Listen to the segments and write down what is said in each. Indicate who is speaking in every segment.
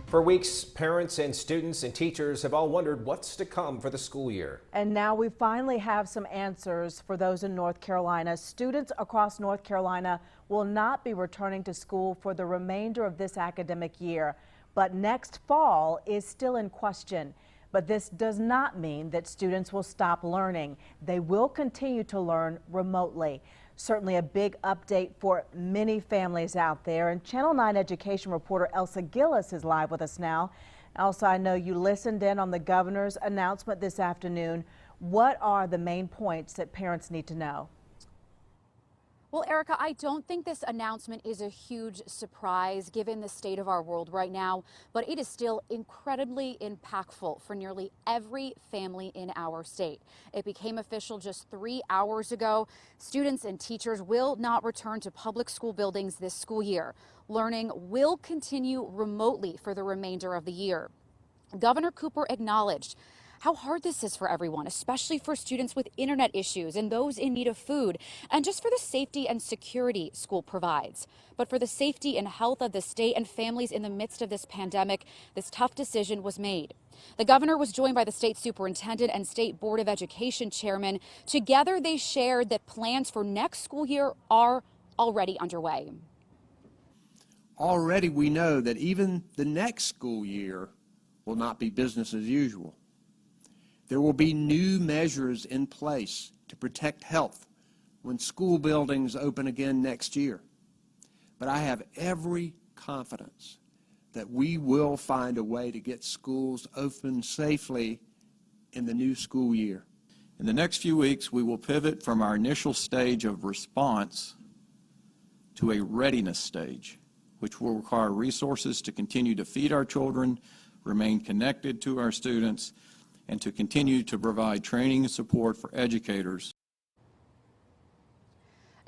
Speaker 1: For weeks, parents and students and teachers have all wondered what's to come for the school year.
Speaker 2: And now we finally have some answers for those in North Carolina. Students across North Carolina will not be returning to school for the remainder of this academic year. But next fall is still in question. But this does not mean that students will stop learning. They will continue to learn remotely. Certainly a big update for many families out there. And Channel 9 education reporter Elsa Gillis is live with us now. Elsa, I know you listened in on the governor's announcement this afternoon. What are the main points that parents need to know?
Speaker 3: Well, Erica, I don't think this announcement is a huge surprise given the state of our world right now, but it is still incredibly impactful for nearly every family in our state. It became official just 3 hours ago. Students and teachers will not return to public school buildings this school year. Learning will continue remotely for the remainder of the year. Governor Cooper acknowledged how hard this is for everyone, especially for students with internet issues and those in need of food, and just for the safety and security school provides. But for the safety and health of the state and families in the midst of this pandemic, this tough decision was made. The governor was joined by the state superintendent and state board of education chairman. Together, they shared that plans for next school year are already underway.
Speaker 4: Already we know that even the next school year will not be business as usual. There will be new measures in place to protect health when school buildings open again next year. But I have every confidence that we will find a way to get schools open safely in the new school year.
Speaker 5: In the next few weeks, we will pivot from our initial stage of response to a readiness stage, which will require resources to continue to feed our children, remain connected to our students, and to continue to provide training and support for educators.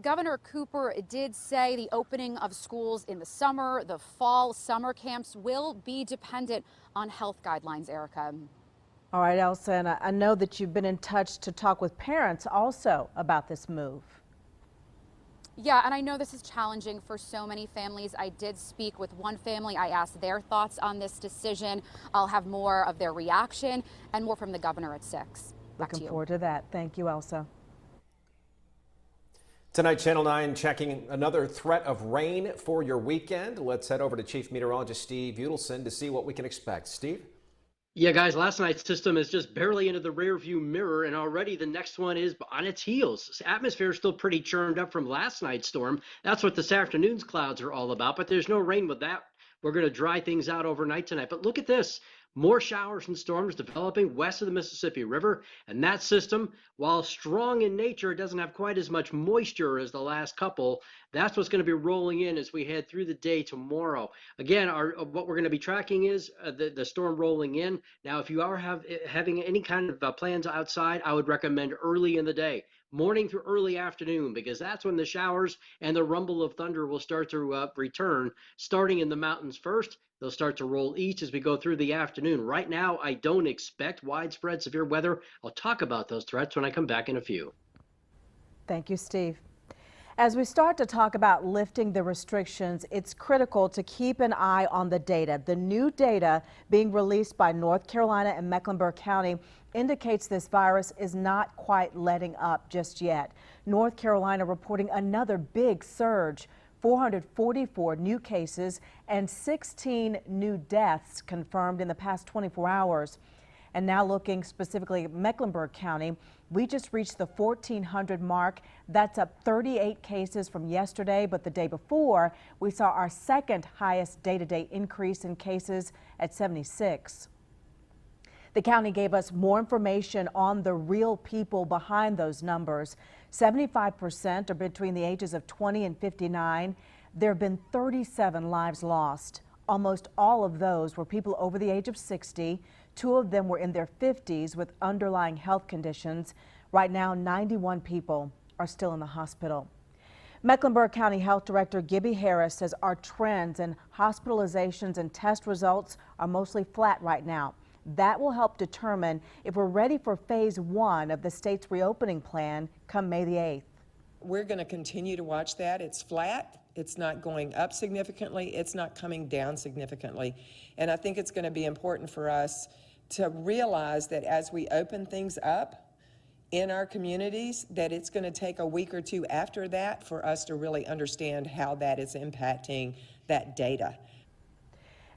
Speaker 3: Governor Cooper did say the opening of schools in the summer, the fall summer camps will be dependent on health guidelines, Erica.
Speaker 2: All right, Elsa, and I know that you've been in touch to talk with parents also about this move.
Speaker 3: Yeah, and I know this is challenging for so many families. I did speak with one family. I asked their thoughts on this decision. I'll have more of their reaction and more from the governor at 6.
Speaker 2: Looking forward to that. Thank you, Elsa.
Speaker 1: Tonight, Channel 9 checking another threat of rain for your weekend. Let's head over to Chief Meteorologist Steve Udelson to see what we can expect. Steve?
Speaker 6: Yeah, guys, last night's system is just barely into the rearview mirror, and already the next one is on its heels. This atmosphere is still pretty churned up from last night's storm. That's what this afternoon's clouds are all about, but there's no rain with that. We're going to dry things out overnight tonight. But look at this. More showers and storms developing west of the Mississippi River, and that system, while strong in nature, doesn't have quite as much moisture as the last couple. That's what's going to be rolling in as we head through the day tomorrow. Again, what we're going to be tracking is the storm rolling in. Now, if you are having any kind of plans outside, I would recommend early in the day, morning through early afternoon, because that's when the showers and the rumble of thunder will start to return, starting in the mountains first. They'll start to roll east as we go through the afternoon. Right now, I don't expect widespread severe weather. I'll talk about those threats when I come back in a few.
Speaker 2: Thank you, Steve. As we start to talk about lifting the restrictions, it's critical to keep an eye on the data. The new data being released by North Carolina and Mecklenburg County indicates this virus is not quite letting up just yet. North Carolina reporting another big surge. 444 new cases and 16 new deaths confirmed in the past 24 hours. And now looking specifically at Mecklenburg County, we just reached the 1,400 mark. That's up 38 cases from yesterday, but the day before, we saw our second highest day-to-day increase in cases at 76. The county gave us more information on the real people behind those numbers. 75% are between the ages of 20 and 59. There have been 37 lives lost. Almost all of those were people over the age of 60. 2 of them were in their 50s with underlying health conditions. Right now, 91 people are still in the hospital. Mecklenburg County Health Director Gibby Harris says our trends in hospitalizations and test results are mostly flat right now. That will help determine if we're ready for phase 1 of the state's reopening plan come May the 8th.
Speaker 7: We're going to continue to watch that. It's flat. It's not going up significantly. It's not coming down significantly. And I think it's going to be important for us to realize that as we open things up in our communities, that it's going to take a week or two after that for us to really understand how that is impacting that data.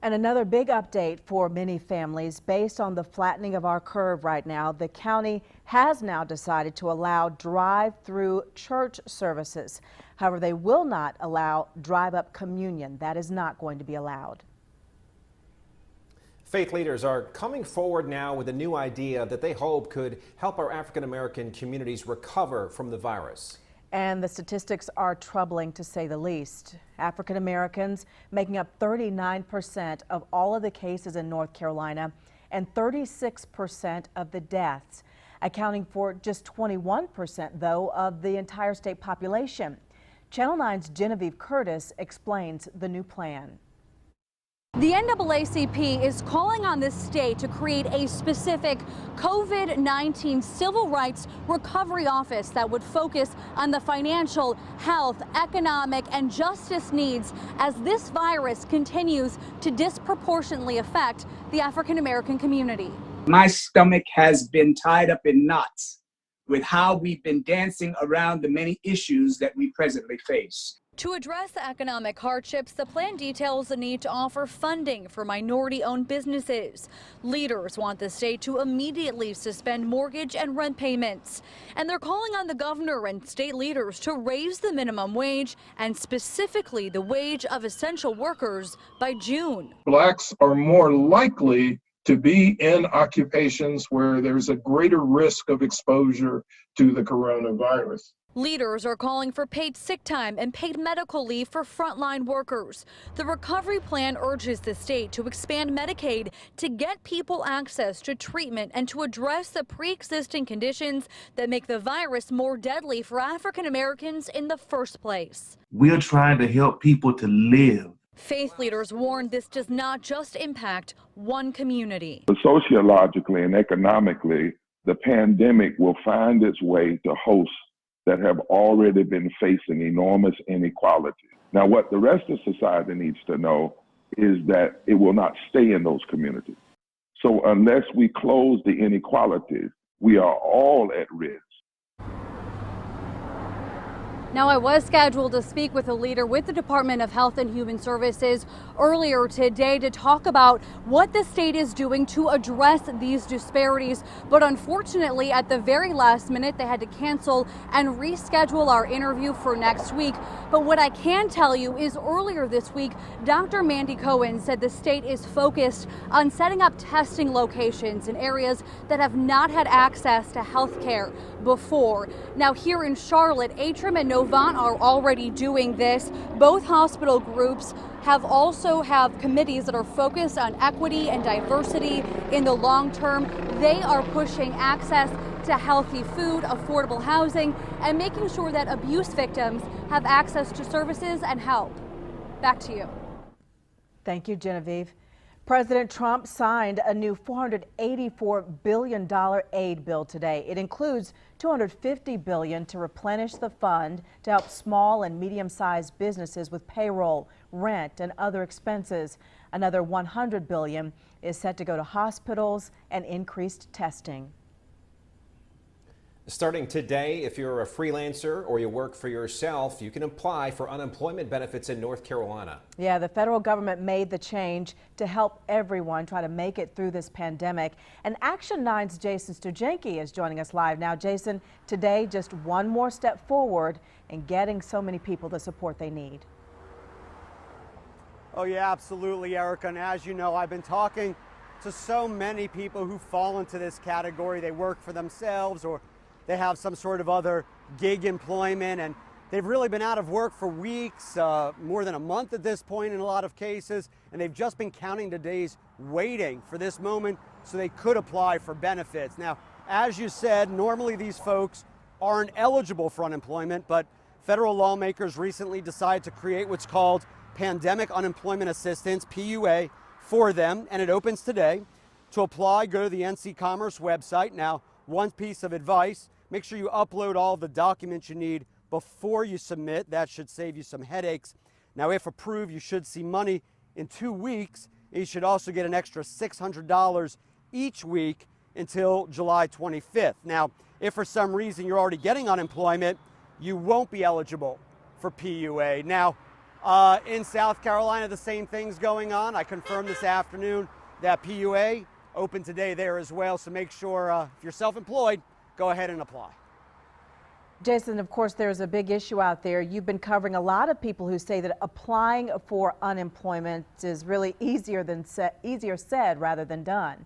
Speaker 2: And another big update for many families based on the flattening of our curve right now. The county has now decided to allow drive-through church services. However, they will not allow drive-up communion. That is not going to be allowed.
Speaker 1: Faith leaders are coming forward now with a new idea that they hope could help our African American communities recover from the virus.
Speaker 2: And the statistics are troubling, to say the least. African Americans making up 39% of all of the cases in North Carolina and 36% of the deaths, accounting for just 21%, though, of the entire state population. Channel 9's Genevieve Curtis explains the new plan.
Speaker 3: The NAACP is calling on the state to create a specific COVID-19 civil rights recovery office that would focus on the financial, health, economic, and justice needs as this virus continues to disproportionately affect the African American community.
Speaker 8: My stomach has been tied up in knots with how we've been dancing around the many issues that we presently face.
Speaker 3: To address the economic hardships, the plan details the need to offer funding for minority-owned businesses. Leaders want the state to immediately suspend mortgage and rent payments. And they're calling on the governor and state leaders to raise the minimum wage and specifically the wage of essential workers by June.
Speaker 9: Blacks are more likely to be in occupations where there's a greater risk of exposure to the coronavirus.
Speaker 3: Leaders are calling for paid sick time and paid medical leave for frontline workers. The recovery plan urges the state to expand Medicaid to get people access to treatment and to address the pre-existing conditions that make the virus more deadly for African Americans in the first place.
Speaker 10: We're trying to help people to live.
Speaker 3: Faith leaders warn this does not just impact one community.
Speaker 11: Sociologically and economically, the pandemic will find its way to hosts that have already been facing enormous inequality. Now, what the rest of society needs to know is that it will not stay in those communities. So unless we close the inequalities, we are all at risk.
Speaker 3: Now, I was scheduled to speak with a leader with the Department of Health and Human Services earlier today to talk about what the state is doing to address these disparities. But unfortunately, at the very last minute, they had to cancel and reschedule our interview for next week. But what I can tell you is earlier this week, Dr. Mandy Cohen said the state is focused on setting up testing locations in areas that have not had access to health care before. Now, here in Charlotte, Atrium and Novant are already doing this. Both hospital groups also have committees that are focused on equity and diversity in the long term. They are pushing access to healthy food, affordable housing, and making sure that abuse victims have access to services and help. Back to you.
Speaker 2: Thank you, Genevieve. President Trump signed a new $484 billion aid bill today. It includes $250 billion to replenish the fund to help small and medium-sized businesses with payroll, rent, and other expenses. Another $100 billion is set to go to hospitals and increased testing.
Speaker 1: Starting today, if you're a freelancer or you work for yourself, you can apply for unemployment benefits in North Carolina.
Speaker 2: Yeah, the federal government made the change to help everyone try to make it through this pandemic. And Action 9's Jason Stujanki is joining us live now. Jason, today just one more step forward in getting so many people the support they need.
Speaker 12: Oh yeah, absolutely, Erica. And as you know, I've been talking to so many people who fall into this category. They work for themselves or they have some sort of other gig employment, and they've really been out of work for weeks, more than a month at this point in a lot of cases, and they've just been counting the days waiting for this moment so they could apply for benefits. Now, as you said, normally these folks aren't eligible for unemployment, but federal lawmakers recently decided to create what's called Pandemic Unemployment Assistance, PUA, for them, and it opens today. To apply, go to the NC Commerce website. Now, one piece of advice, make sure you upload all the documents you need before you submit. That should save you some headaches. Now, if approved, you should see money in 2 weeks. You should also get an extra $600 each week until July 25th. Now, if for some reason you're already getting unemployment, you won't be eligible for PUA. Now, in South Carolina, the same thing's going on. I confirmed this afternoon that PUA open today there as well. So make sure if you're self-employed, go ahead and apply.
Speaker 2: Jason, of course, there's a big issue out there. You've been covering a lot of people who say that applying for unemployment is really easier said rather than done.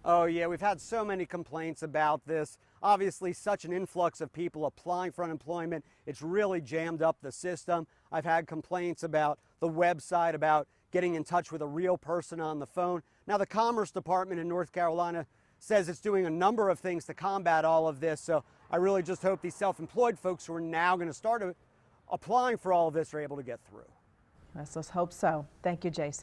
Speaker 12: Oh yeah, we've had so many complaints about this. Obviously, such an influx of people applying for unemployment. It's really jammed up the system. I've had complaints about the website, about getting in touch with a real person on the phone. Now, the Commerce Department in North Carolina says it's doing a number of things to combat all of this. So I really just hope these self-employed folks who are now going to start applying for all of this are able to get through.
Speaker 2: Let's hope so. Thank you, Jason.